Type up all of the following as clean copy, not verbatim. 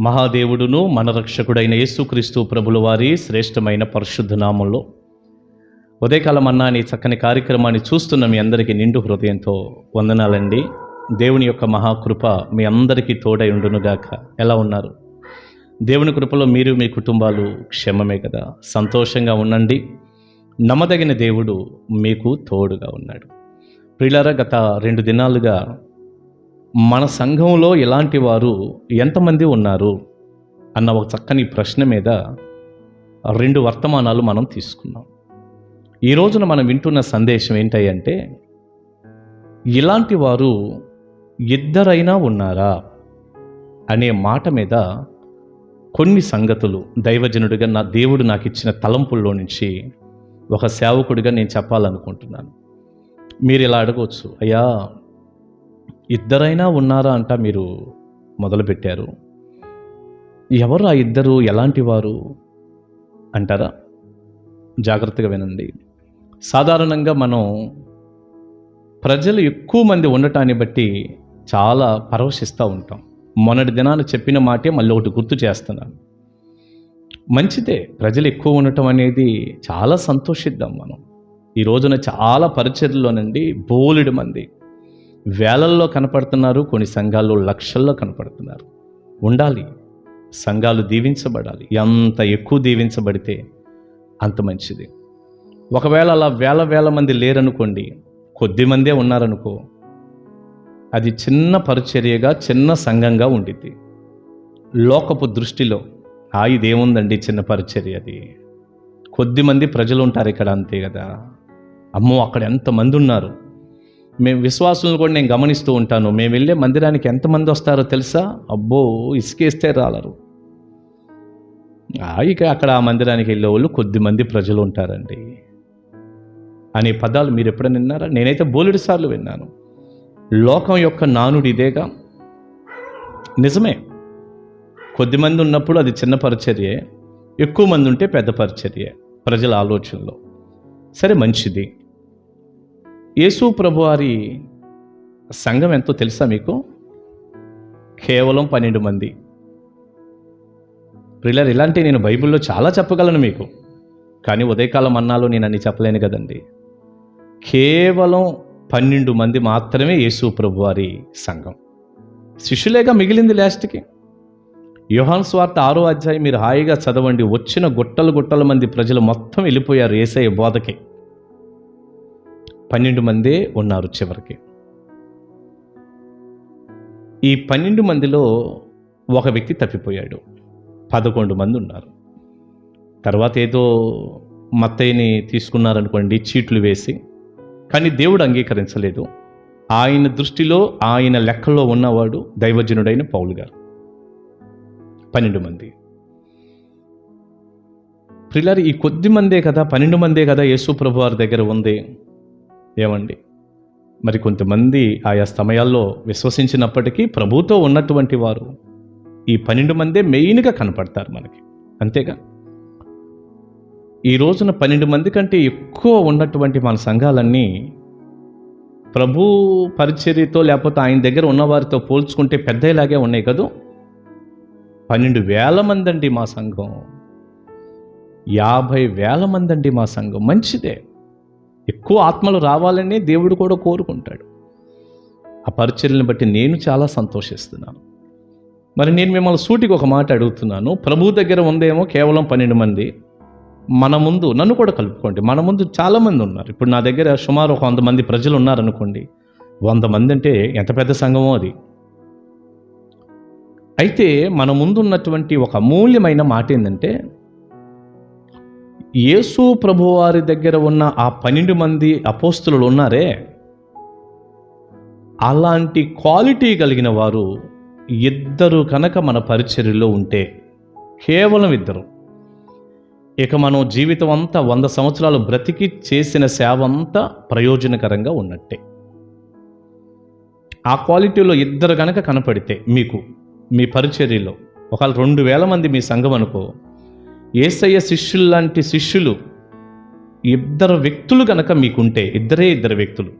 మహాదేవుడును మన రక్షకుడైన యేసుక్రీస్తు ప్రభుల వారి శ్రేష్టమైన పరిశుద్ధ నామంలో ఉదయకాలం అన్న అనే చక్కని కార్యక్రమాన్ని చూస్తున్న మీ అందరికీ నిండు హృదయంతో వందనాలండి. దేవుని యొక్క మహాకృప మీ అందరికీ తోడై ఉండునుగాక. ఎలా ఉన్నారు? దేవుని కృపలో మీరు మీ కుటుంబాలు క్షేమమే కదా? సంతోషంగా ఉండండి. నమ్మదగిన దేవుడు మీకు తోడుగా ఉన్నాడు. ప్రియులారా, గత 2 దినాలుగా మన సంఘంలో ఇలాంటి వారు ఎంతమంది ఉన్నారు అన్న ఒక చక్కని ప్రశ్న మీద 2 వర్తమానాలు మనం తీసుకున్నాం. ఈ రోజున మనం వింటున్న సందేశం ఏంటంటే, ఇలాంటి వారు ఇద్దరైనా ఉన్నారా అనే మాట మీద కొన్ని సంగతులు దైవజనుడిగా నా దేవుడు నాకు ఇచ్చిన తలంపుల్లో నుంచి ఒక సేవకుడిగా నేను చెప్పాలనుకుంటున్నాను. మీరు ఇలా అడగవచ్చు, అయ్యా ఇద్దరైనా ఉన్నారా అంట మీరు మొదలుపెట్టారు, ఎవరు ఆ ఇద్దరు, ఎలాంటి వారు అంటారా? జాగ్రత్తగా వినండి. సాధారణంగా మనం ప్రజలు ఎక్కువ మంది ఉండటాన్ని బట్టి చాలా పరవశిస్తూ ఉంటాం. మొన్నటి దినాన చెప్పిన మాటే మళ్ళీ ఒకటి గుర్తు చేస్తున్నాను. మంచిదే, ప్రజలు ఎక్కువ ఉండటం అనేది చాలా సంతోషిద్దాం మనం. ఈ రోజున చాలా పరిచర్లోనండి బోలెడు మంది వేలల్లో కనపడుతున్నారు, కొన్ని సంఘాల్లో లక్షల్లో కనపడుతున్నారు. ఉండాలి, సంఘాలు దీవించబడాలి. ఎంత ఎక్కువ దీవించబడితే అంత మంచిది. ఒకవేళ అలా వేల మంది లేరనుకోండి, కొద్ది మందే ఉన్నారనుకో, అది చిన్న పరిచర్యగా చిన్న సంఘంగా ఉండిద్ది. లోకపు దృష్టిలో ఇదేముందండి చిన్న పరిచర్య, అది కొద్ది మంది ప్రజలు ఉంటారు ఇక్కడ, అంతే కదా. అమ్మో అక్కడ ఎంతమంది ఉన్నారు. మేము విశ్వాసులను కూడా నేను గమనిస్తూ ఉంటాను. మేము వెళ్ళే మందిరానికి ఎంతమంది వస్తారో తెలుసా? అబ్బో ఇసుకేస్తే రాలరు. ఇక అక్కడ ఆ మందిరానికి వెళ్ళే వాళ్ళు కొద్ది మంది ప్రజలు ఉంటారండి అనే పదాలు మీరు ఎప్పుడైనా విన్నారా? నేనైతే బోలెడు సార్లు విన్నాను. లోకం యొక్క నానుడి ఇదేగా. నిజమే, కొద్దిమంది ఉన్నప్పుడు అది చిన్న పరిచర్యే, ఎక్కువ మంది ఉంటే పెద్ద పరిచర్యే ప్రజల ఆలోచనలో. సరే, మంచిది. యేసు ప్రభువారి సంఘం ఎంతో తెలుసా మీకు? కేవలం 12 మంది. ప్రియులారా, ఇలాంటి నేను బైబిల్లో చాలా చెప్పగలను మీకు, కానీ ఉదయకాలం అన్నాలో నేను అన్ని చెప్పలేను కదండి. కేవలం 12 మంది మాత్రమే యేసు ప్రభువారి సంఘం. శిష్యులేగా మిగిలింది లాస్ట్కి. యోహాను సువార్త 6వ అధ్యాయం మీరు హాయిగా చదవండి. వచ్చిన గుట్టల మంది ప్రజలు మొత్తం వెళ్ళిపోయారు యేసయ్య బోధకి. 12 మందే ఉన్నారు చివరికి. ఈ 12 మందిలో ఒక వ్యక్తి తప్పిపోయాడు. 11 మంది ఉన్నారు. తర్వాత ఏదో మత్తయిని తీసుకున్నారనుకోండి, చీట్లు వేసి. కానీ దేవుడు అంగీకరించలేదు. ఆయన దృష్టిలో, ఆయన లెక్కలో ఉన్నవాడు దైవజనుడైన పౌలు గారు. 12 మంది. ప్రియులారా, ఈ కొద్ది మందే కదా, 12 మందే కదా యేసు ప్రభు వారి దగ్గర ఉంది. ఏమండి, మరి కొంతమంది ఆయా సమయాల్లో విశ్వసించినప్పటికీ ప్రభుతో ఉన్నటువంటి వారు ఈ 12 మందే మెయిన్గా కనపడతారు మనకి, అంతేగా. ఈ రోజున 12 మంది కంటే ఎక్కువ ఉన్నటువంటి మన సంఘాలన్నీ ప్రభు పరిచర్యతో లేకపోతే ఆయన దగ్గర ఉన్నవారితో పోల్చుకుంటే పెద్దలాగే ఉన్నాయి కదూ. 12,000 మంది అండి మా సంఘం. 50,000 మంది అండి మా సంఘం. మంచిదే, ఎక్కువ ఆత్మలు రావాలని దేవుడు కూడా కోరుకుంటాడు. ఆ పరిచర్యలను బట్టి నేను చాలా సంతోషిస్తున్నాను. మరి నేను మిమ్మల్ని సూటికి ఒక మాట అడుగుతున్నాను. ప్రభు దగ్గర ఉందేమో కేవలం 12 మంది. మన ముందు, నన్ను కూడా కలుపుకోండి, మన ముందు చాలామంది ఉన్నారు. ఇప్పుడు నా దగ్గర సుమారు 100 మంది ప్రజలు ఉన్నారనుకోండి. 100 మంది అంటే ఎంత పెద్ద సంఘమో అది. అయితే మన ముందు ఉన్నటువంటి ఒక అమూల్యమైన మాట ఏంటంటే, యేసు ప్రభువారి దగ్గర ఉన్న ఆ 12 మంది అపోస్తులు ఉన్నారే, అలాంటి క్వాలిటీ కలిగిన వారు ఇద్దరు కనుక మన పరిచర్యలో ఉంటే, కేవలం 2, ఇక మనం జీవితం అంతా 100 సంవత్సరాలు బ్రతికి చేసిన సేవ అంతా ప్రయోజనకరంగా ఉన్నట్టే. ఆ క్వాలిటీలో 2 కనుక కనపడితే మీకు మీ పరిచర్యలో, ఒకవేళ 2,000 మంది మీ సంఘం అనుకో, యేసయ్య శిష్యులు లాంటి శిష్యులు 2 వ్యక్తులు కనుక మీకుంటే, 2 వ్యక్తులు,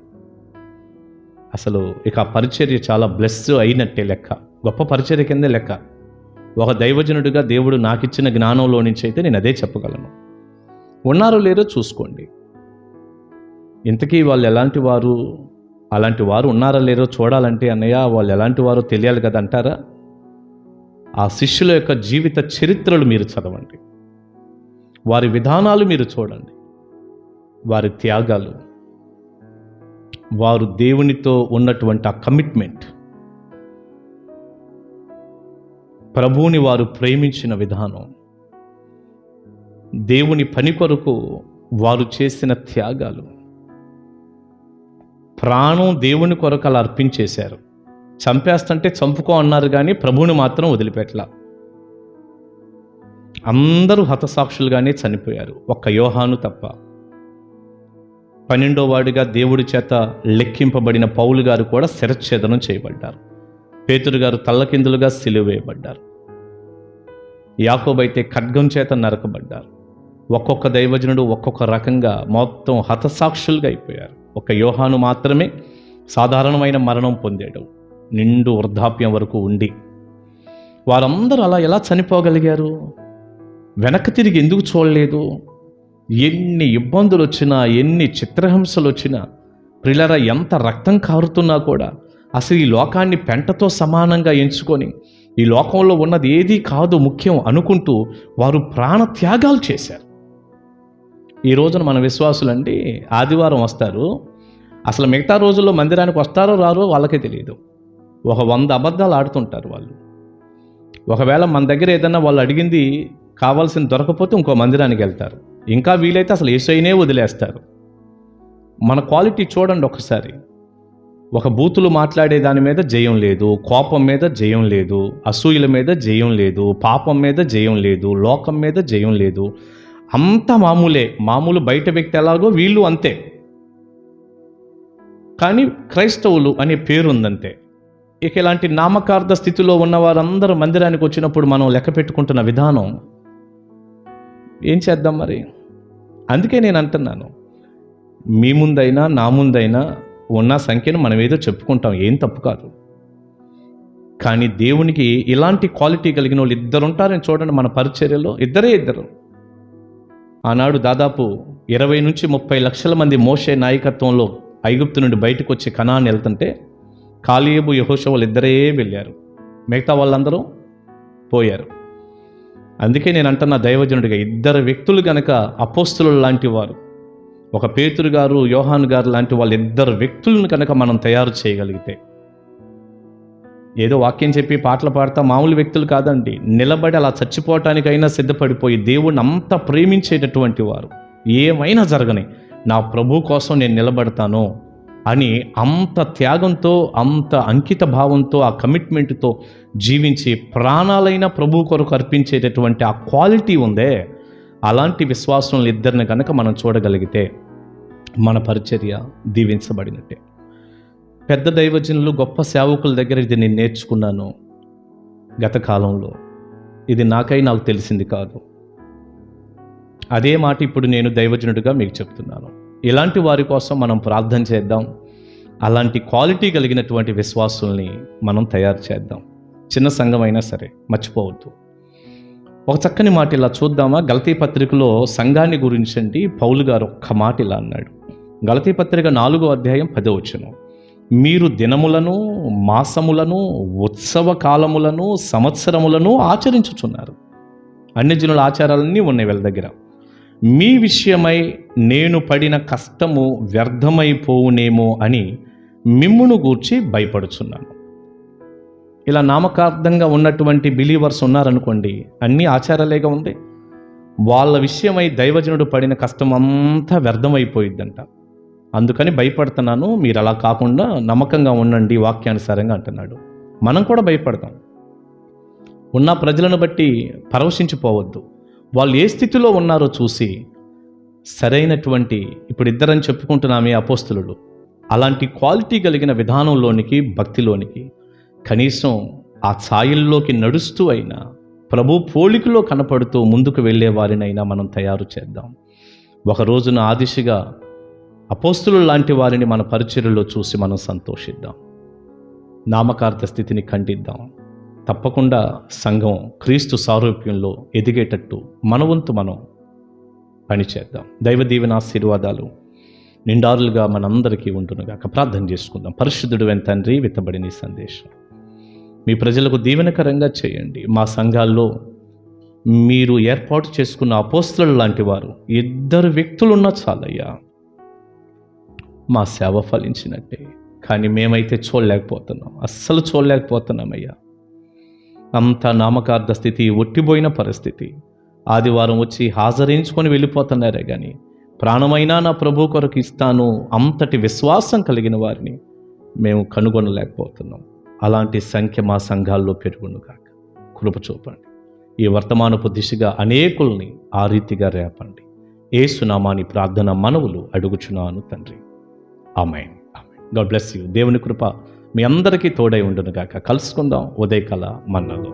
అసలు ఇక ఆ పరిచర్య చాలా బ్లెస్ అయినట్టే లెక్క. గొప్ప పరిచర్య కిందే లెక్క. ఒక దైవజనుడిగా దేవుడు నాకు ఇచ్చిన జ్ఞానంలో నుంచి అయితే నేను అదే చెప్పగలను. ఉన్నారో లేరో చూసుకోండి. ఇంతకీ వాళ్ళు ఎలాంటి వారు, అలాంటి వారు ఉన్నారా లేరో చూడాలంటే అన్నయ్య వాళ్ళు ఎలాంటి వారో తెలియాలి కదా అంటారా? ఆ శిష్యుల యొక్క జీవిత చరిత్రలు మీరు చదవండి, వారి విధానాలు మీరు చూడండి, వారి త్యాగాలు, వారు దేవునితో ఉన్నటువంటి ఆ కమిట్మెంట్, ప్రభువుని వారు ప్రేమించిన విధానం, దేవుని పని కొరకు వారు చేసిన త్యాగాలు, ప్రాణం దేవుని కొరకు అలా అర్పించేశారు. చంపేస్తుంటే చంపుకో అన్నారు కానీ ప్రభువుని మాత్రం వదిలిపెట్టలా. అందరూ హతసాక్షులుగానే చనిపోయారు, ఒక్క యోహాను తప్ప. 12వ వాడిగా దేవుడి చేత లెక్కింపబడిన పౌలు గారు కూడా శిరచ్ఛేదనం చేయబడ్డారు. పేతురు గారు తల్లకిందులుగా సిలువేయబడ్డారు. యాకోబు అయితే ఖడ్గం చేత నరకబడ్డారు. ఒక్కొక్క దైవజనుడు ఒక్కొక్క రకంగా మొత్తం హతసాక్షులుగా అయిపోయారు. ఒక యోహాను మాత్రమే సాధారణమైన మరణం పొందాడు, నిండు వృద్ధాప్యం వరకు ఉండి. వారందరూ అలా ఎలా చనిపోగలిగారు? వెనక్కి తిరిగి ఎందుకు చూడలేదు? ఎన్ని ఇబ్బందులు వచ్చినా, ఎన్ని చిత్రహింసలు వచ్చినా, ప్రిలరా ఎంత రక్తం కారుతున్నా కూడా అసలు ఈ లోకాన్ని పెంటతో సమానంగా ఎంచుకొని ఈ లోకంలో ఉన్నది ఏదీ కాదు ముఖ్యం అనుకుంటూ వారు ప్రాణత్యాగాలు చేశారు. ఈ రోజున మన విశ్వాసులండి ఆదివారం వస్తారు, అసలు మిగతా రోజుల్లో మందిరానికి వస్తారో రారో వాళ్ళకే తెలియదు. ఒక 100 అబద్ధాలు ఆడుతుంటారు వాళ్ళు. ఒకవేళ మన దగ్గర ఏదన్నా వాళ్ళు అడిగింది కావాల్సింది దొరకపోతే ఇంకో మందిరానికి వెళ్తారు. ఇంకా వీలైతే అసలు యేసయ్యనే వదిలేస్తారు. మన క్వాలిటీ చూడండి ఒకసారి. ఒక బూతులు మాట్లాడే దాని మీద జయం లేదు, కోపం మీద జయం లేదు, అసూయల మీద జయం లేదు, పాపం మీద జయం లేదు, లోకం మీద జయం లేదు. అంతా మామూలే. మామూలు బయట వ్యక్తి ఎలాగో వీళ్ళు అంతే, కానీ క్రైస్తవులు అనే పేరు ఉందంతే. ఇక ఇలాంటి నామకార్థ స్థితిలో ఉన్న వారందరూ మందిరానికి వచ్చినప్పుడు మనం లెక్క పెట్టుకుంటున్న విధానం ఏం చేద్దాం మరి? అందుకే నేను అంటున్నాను, మీ ముందైనా నా ముందైనా ఉన్న సంఖ్యను మనం ఏదో చెప్పుకుంటాం, ఏం తప్పు కాదు. కానీ దేవునికి ఇలాంటి క్వాలిటీ కలిగిన వాళ్ళు ఇద్దరు ఉంటారని చూడండి మన పరిచర్యలో. ఇద్దరు. ఆనాడు దాదాపు 20 నుంచి 30 లక్షల మంది మోషే నాయకత్వంలో ఐగుప్తు నుండి బయటకు వచ్చి కనాన్ వెళ్తుంటే కాలేబు యెహోషువలు ఇద్దరే వెళ్ళారు, మిగతా వాళ్ళందరూ పోయారు. అందుకే నేను అంటున్నా దైవజనుడిగా, ఇద్దరు వ్యక్తులు గనక అపోస్తులు లాంటి వారు, ఒక పేతురు గారు యోహాను గారు లాంటి వాళ్ళు ఇద్దరు వ్యక్తులను కనుక మనం తయారు చేయగలిగితే, ఏదో వాక్యం చెప్పి పాటలు పాడతా మామూలు వ్యక్తులు కాదండి, నిలబడి అలా చచ్చిపోవటానికైనా సిద్ధపడిపోయి దేవుణ్ణి అంత ప్రేమించేటటువంటి వారు, ఏమైనా జరగని నా ప్రభు కోసం నేను నిలబడతాను అని అంత త్యాగంతో, అంత అంకిత భావంతో, ఆ కమిట్మెంట్తో జీవించి ప్రాణాలైన ప్రభు కొరకు అర్పించేటటువంటి ఆ క్వాలిటీ ఉందే, అలాంటి విశ్వాసం ఇద్దరిని కనుక మనం చూడగలిగితే మన పరిచర్య దీవించబడినట్టే. పెద్ద దైవజనులు, గొప్ప సేవకుల దగ్గర ఇది నేను నేర్చుకున్నాను గత కాలంలో. ఇది నాకు తెలిసింది కాదు. అదే మాట ఇప్పుడు నేను దైవజనుడిగా మీకు చెప్తున్నాను. ఇలాంటి వారి కోసం మనం ప్రార్థన చేద్దాం. అలాంటి క్వాలిటీ కలిగినటువంటి విశ్వాసుల్ని మనం తయారు చేద్దాం. చిన్న సంఘం అయినా సరే మర్చిపోవద్దు. ఒక చక్కని మాట ఇలా చూద్దామా? గలతీ పత్రికలో సంఘాన్ని గురించండి పౌలు గారు ఒక్క మాట ఇలా అన్నాడు. గలతీ పత్రిక 4వ అధ్యాయం 10వ వచనం, మీరు దినములను, మాసములను, ఉత్సవ కాలములను, సంవత్సరములను ఆచరించుచున్నారు. అన్ని జనుల ఆచారాలన్నీ ఉన్నాయి వీళ్ళ దగ్గర. మీ విషయమై నేను పడిన కష్టము వ్యర్థమైపోవునేమో అని మిమ్మును గూర్చి భయపడుచున్నాను. ఇలా నామకార్థంగా ఉన్నటువంటి బిలీవర్స్ ఉన్నారనుకోండి, అన్ని ఆచారాలేగా ఉంది. వాళ్ళ విషయమై దైవజనుడు పడిన కష్టం అంతా వ్యర్థమైపోయిద్దంట. అందుకని భయపడుతున్నాను, మీరు అలా కాకుండా నమ్మకంగా ఉండండి వాక్యానుసారంగా అంటున్నాడు. మనం కూడా భయపడతాం. ఉన్న ప్రజలను బట్టి పరవశించిపోవద్దు. వాళ్ళు ఏ స్థితిలో ఉన్నారో చూసి సరైనటువంటి, ఇప్పుడు ఇద్దరని చెప్పుకుంటున్నామే అపోస్తులు, అలాంటి క్వాలిటీ కలిగిన విధానంలోనికి, భక్తిలోనికి, కనీసం ఆ ఛాయల్లోకి నడుస్తూ అయినా ప్రభు పోలికలో కనపడుతూ ముందుకు వెళ్ళే వారినైనా మనం తయారు చేద్దాం. ఒక రోజున ఆ దిశగా అపోస్తులు లాంటి వారిని మన పరిచర్యలో చూసి మనం సంతోషిద్దాం. నామకార్థ స్థితిని ఖండిద్దాం. తప్పకుండా సంఘం క్రీస్తు సారూప్యంలో ఎదిగేటట్టు మన వంతు మనం పనిచేద్దాం. దైవ దీవెన ఆశీర్వాదాలు నిండారులుగా మనందరికీ ఉంటునుగాక. ప్రార్థన చేసుకుందాం. పరిశుద్ధుడు తండ్రి, విత్తబడిన ఈ సందేశం మీ ప్రజలకు దీవెనకరంగా చేయండి. మా సంఘాల్లో మీరు ఏర్పాటు చేసుకున్న అపోస్తలులు లాంటి వారు 2 వ్యక్తులున్నా చాలయ్యా, మా సేవ ఫలించినట్టే. కానీ మేమైతే చూడలేకపోతున్నాం, అస్సలు చూడలేకపోతున్నామయ్యా. అంత నామకార్థ స్థితి, ఒట్టిపోయిన పరిస్థితి. ఆదివారం వచ్చి హాజరించుకొని వెళ్ళిపోతున్నారే కానీ ప్రాణమైనా నా ప్రభు కొరకు ఇస్తాను అంతటి విశ్వాసం కలిగిన వారిని మేము కనుగొనలేకపోతున్నాం. అలాంటి సంఖ్య మా సంఘాల్లో పెరుగును కాక కృప చూపండి. ఈ వర్తమానపు దిశగా అనేకుల్ని ఆ రీతిగా రేపండి. యేసునామాని ప్రార్థన మనవులు అడుగుచున్నాను తండ్రి. ఆమేన్. God bless you. దేవుని కృప మీ అందరికీ తోడై ఉండును గాక. కలుసుకుందాం ఉదయకాల మన్నాలో.